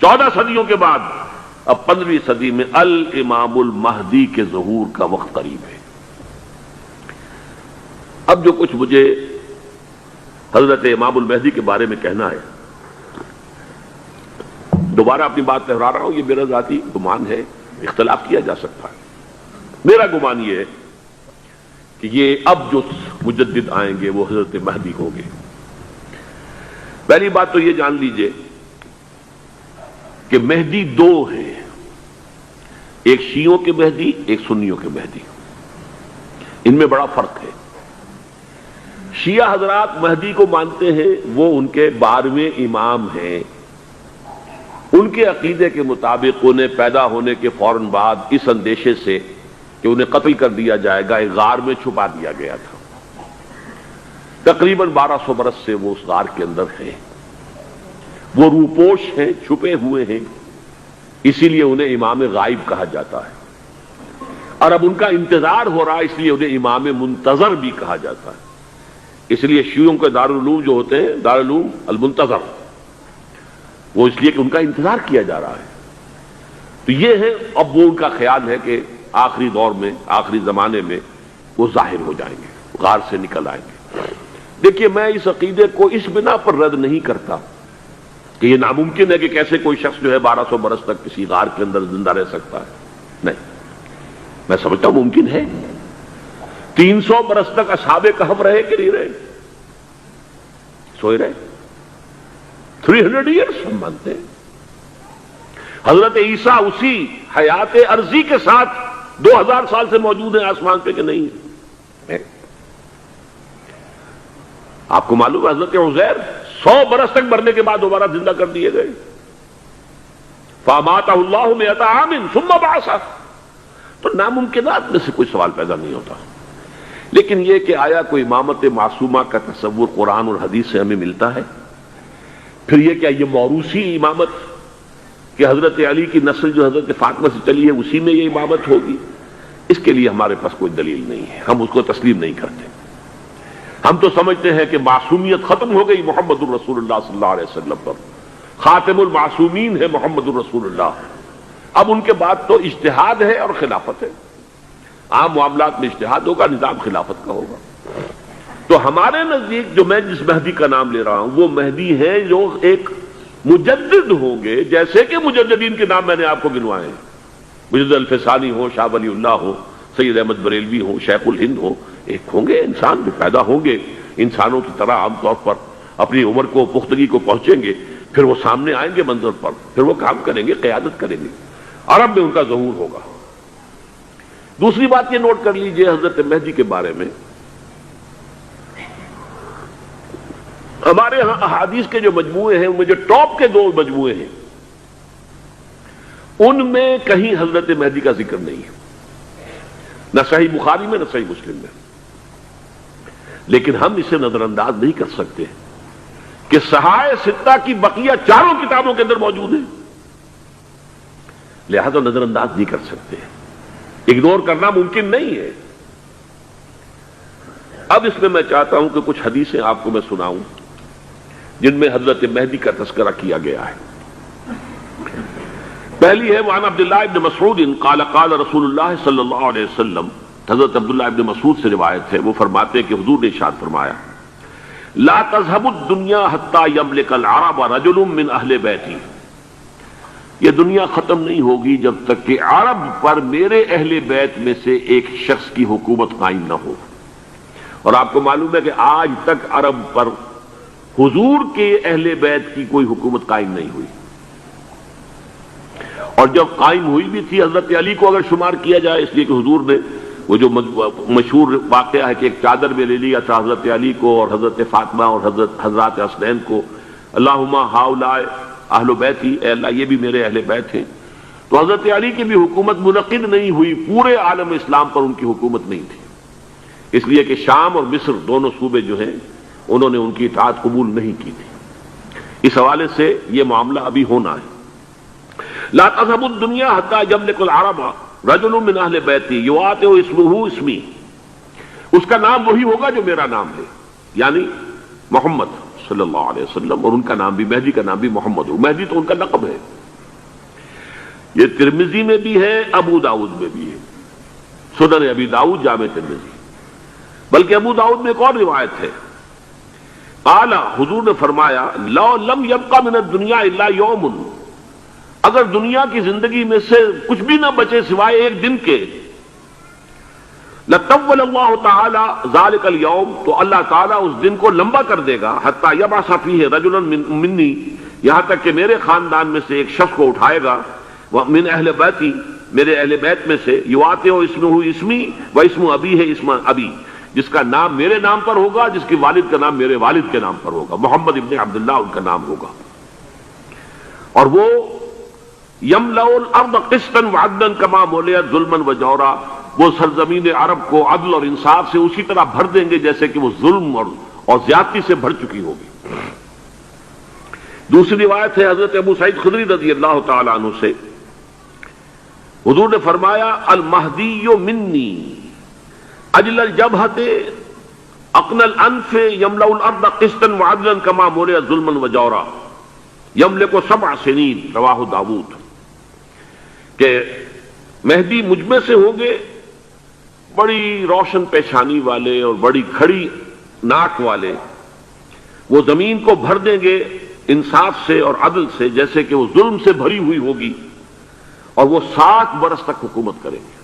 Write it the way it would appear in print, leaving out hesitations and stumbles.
14 صدیوں کے بعد اب 15ویں صدی میں الامام المہدی کے ظہور کا وقت قریب ہے۔ اب جو کچھ مجھے حضرت امام المہدی کے بارے میں کہنا ہے، دوبارہ اپنی بات دہرا رہا ہوں، یہ میرا ذاتی گمان ہے، اختلاف کیا جا سکتا ہے۔ میرا گمان یہ ہے کہ یہ اب جو مجدد آئیں گے وہ حضرت مہدی ہوں گے۔ پہلی بات تو یہ جان لیجئے کہ مہدی دو ہیں، ایک شیعوں کے مہدی، ایک سنیوں کے مہدی، ان میں بڑا فرق ہے۔ شیعہ حضرات مہدی کو مانتے ہیں، وہ ان کے 12ویں امام ہیں، ان کے عقیدے کے مطابق انہیں پیدا ہونے کے فوراً بعد اس اندیشے سے کہ انہیں قتل کر دیا جائے گا ایک غار میں چھپا دیا گیا تھا۔ تقریباً 1200 برس سے وہ اس غار کے اندر ہیں، وہ روپوش ہیں، چھپے ہوئے ہیں، اسی لیے انہیں امام غائب کہا جاتا ہے، اور اب ان کا انتظار ہو رہا ہے، اس لیے انہیں امام منتظر بھی کہا جاتا ہے۔ اس لیے شیعوں کے دارالعلوم جو ہوتے ہیں دارالعلوم المنتظر، وہ اس لیے کہ ان کا انتظار کیا جا رہا ہے۔ تو یہ ہے، اب وہ ان کا خیال ہے کہ آخری دور میں، آخری زمانے میں وہ ظاہر ہو جائیں گے، غار سے نکل آئیں گے۔ دیکھیے، میں اس عقیدے کو اس بنا پر رد نہیں کرتا کہ یہ ناممکن ہے کہ کیسے کوئی شخص جو ہے 1200 برس تک کسی غار کے اندر زندہ رہ سکتا ہے، نہیں، میں سمجھتا ہوں ممکن ہے۔ 300 برس تک اصحاب کہف رہے کہ نہیں رہے؟ سوئے رہے۔ 300 ایئرس ہم مانتے ہیں۔ حضرت عیسیٰ اسی حیات عرضی کے ساتھ 2000 سال سے موجود ہیں آسمان پہ کہ نہیں ہے؟ آپ کو معلوم ہے حضرت عزیر 100 برس تک مرنے کے بعد دوبارہ زندہ کر دیے گئے۔ فَأَمَاتَهُ اللَّهُ مِئَةَ عَامٍ ثُمَّ بَعَثَهُ۔ تو ناممکنات میں سے کوئی سوال پیدا نہیں ہوتا، لیکن یہ کہ آیا کوئی امامت معصومہ کا تصور قرآن اور حدیث سے ہمیں ملتا ہے؟ پھر یہ کیا یہ موروثی امامت کہ حضرت علی کی نسل جو حضرت فاطمہ سے چلی ہے اسی میں یہ امامت ہوگی؟ اس کے لیے ہمارے پاس کوئی دلیل نہیں ہے، ہم اس کو تسلیم نہیں کرتے۔ ہم تو سمجھتے ہیں کہ معصومیت ختم ہو گئی محمد الرسول اللہ صلی اللہ علیہ وسلم پر، خاتم المعصومین ہے محمد الرسول اللہ۔ اب ان کے بعد تو اجتہاد ہے اور خلافت ہے، عام معاملات میں اجتہاد ہوگا، نظام خلافت کا ہوگا۔ تو ہمارے نزدیک جو میں جس مہدی کا نام لے رہا ہوں وہ مہدی ہیں جو ایک مجدد ہوں گے، جیسے کہ مجددین کے نام میں نے آپ کو گنوائے ہیں، مجدد الفسانی ہو، شاہ ولی اللہ ہو، سید احمد بریلوی ہو، شیخ الہند ہو، ایک ہوں گے انسان جو پیدا ہوں گے انسانوں کی طرح، عام طور پر اپنی عمر کو، پختگی کو پہنچیں گے، پھر وہ سامنے آئیں گے منظر پر، پھر وہ کام کریں گے، قیادت کریں گے، عرب میں ان کا ظہور ہوگا۔ دوسری بات یہ نوٹ کر لیجئے حضرت مہدی کے بارے میں، ہمارے ہاں احادیث کے جو مجموعے ہیں ان میں جو ٹاپ کے 2 مجموعے ہیں ان میں کہیں حضرت مہدی کا ذکر نہیں ہے، نہ صحیح بخاری میں نہ صحیح مسلم میں، لیکن ہم اسے نظر انداز نہیں کر سکتے کہ صحائح ستہ کی بقیہ 4 کتابوں کے اندر موجود ہیں، لہذا نظر انداز نہیں کر سکتے، اگنور کرنا ممکن نہیں ہے۔ اب اس میں میں چاہتا ہوں کہ کچھ حدیثیں آپ کو میں سناؤں جن میں حضرت مہدی کا تذکرہ کیا گیا ہے۔ پہلی ہے وعن عبداللہ ابن مسعود قال قال رسول اللہ صلی اللہ علیہ وسلم، حضرت عبداللہ ابن مسعود سے روایت ہے، وہ فرماتے ہیں کہ حضور نے ارشاد فرمایا لا تذهب الدنيا حتى يملك العرب رجل من اہل بیتی، یہ دنیا ختم نہیں ہوگی جب تک کہ عرب پر میرے اہل بیت میں سے ایک شخص کی حکومت قائم نہ ہو۔ اور آپ کو معلوم ہے کہ آج تک عرب پر حضور کے اہل بیت کی کوئی حکومت قائم نہیں ہوئی، اور جب قائم ہوئی بھی تھی حضرت علی کو اگر شمار کیا جائے، اس لیے کہ حضور نے وہ جو مشہور واقعہ ہے کہ ایک چادر میں لے لیا تھا حضرت علی کو اور حضرت فاطمہ اور حضرات حسنین کو، اللہم ہؤلاء اہل بیتی، اے اللہ یہ بھی میرے اہل بیت ہیں، تو حضرت علی کی بھی حکومت منعقد نہیں ہوئی، پورے عالم اسلام پر ان کی حکومت نہیں تھی، اس لیے کہ شام اور مصر دونوں صوبے جو ہیں انہوں نے ان کی اطاعت قبول نہیں کی تھی۔ اس حوالے سے یہ معاملہ ابھی ہونا ہے۔ لا تذهب الدنيا حتى يملك العرب رجل من اہل بیتی یواطئ اسمہ اسمی، اس کا نام وہی ہوگا جو میرا نام ہے، یعنی محمد صلی اللہ علیہ وسلم، اور ان کا نام بھی، مہدی کا نام بھی محمد ہو، مہدی تو ان کا لقب ہے، یہ ترمذی میں بھی ہے، ابو داؤد میں بھی ہے، سنن ابی داؤد، جامع ترمذی۔ بلکہ ابو داؤد میں ایک اور روایت ہے، قال، حضور نے فرمایا، لو لم یبقى من الدنیا الا یوم، اگر دنیا کی زندگی میں سے کچھ بھی نہ بچے سوائے ایک دن کے، لطول اللہ تعالی ذلک اليوم، تو اللہ تعالیٰ اس دن کو لمبا کر دے گا، حتی یبعث فیہ رجلا منی، یہاں تک کہ میرے خاندان میں سے ایک شخص کو اٹھائے گا، من اہل بیتی، میرے اہل بیت میں سے، یواطئ اسمہ اسمی و اسم ابی ہے اسم ابی، جس کا نام میرے نام پر ہوگا، جس کی والد کا نام میرے والد کے نام پر ہوگا، محمد ابن عبداللہ ان کا نام ہوگا، اور وہ یملأ الارض قسطا وعدلا کما ملئت ظلما وجورا، وہ سرزمین عرب کو عدل اور انصاف سے اسی طرح بھر دیں گے جیسے کہ وہ ظلم اور زیادتی سے بھر چکی ہوگی۔ دوسری روایت ہے حضرت ابو سعید خدری رضی اللہ تعالی عنہ سے، حضور نے فرمایا، المہدی منی اجل الجبہۃ اقن الانف یملأ الارض قسطا وعدلا کما ملئت ظلما وجورا یملک 7 سنین، رواہ داود، کہ مہدی مجھ میں سے ہوں گے بڑی روشن پیشانی والے اور بڑی کھڑی ناک والے، وہ زمین کو بھر دیں گے انصاف سے اور عدل سے جیسے کہ وہ ظلم سے بھری ہوئی ہوگی، اور وہ 7 برس تک حکومت کریں گے۔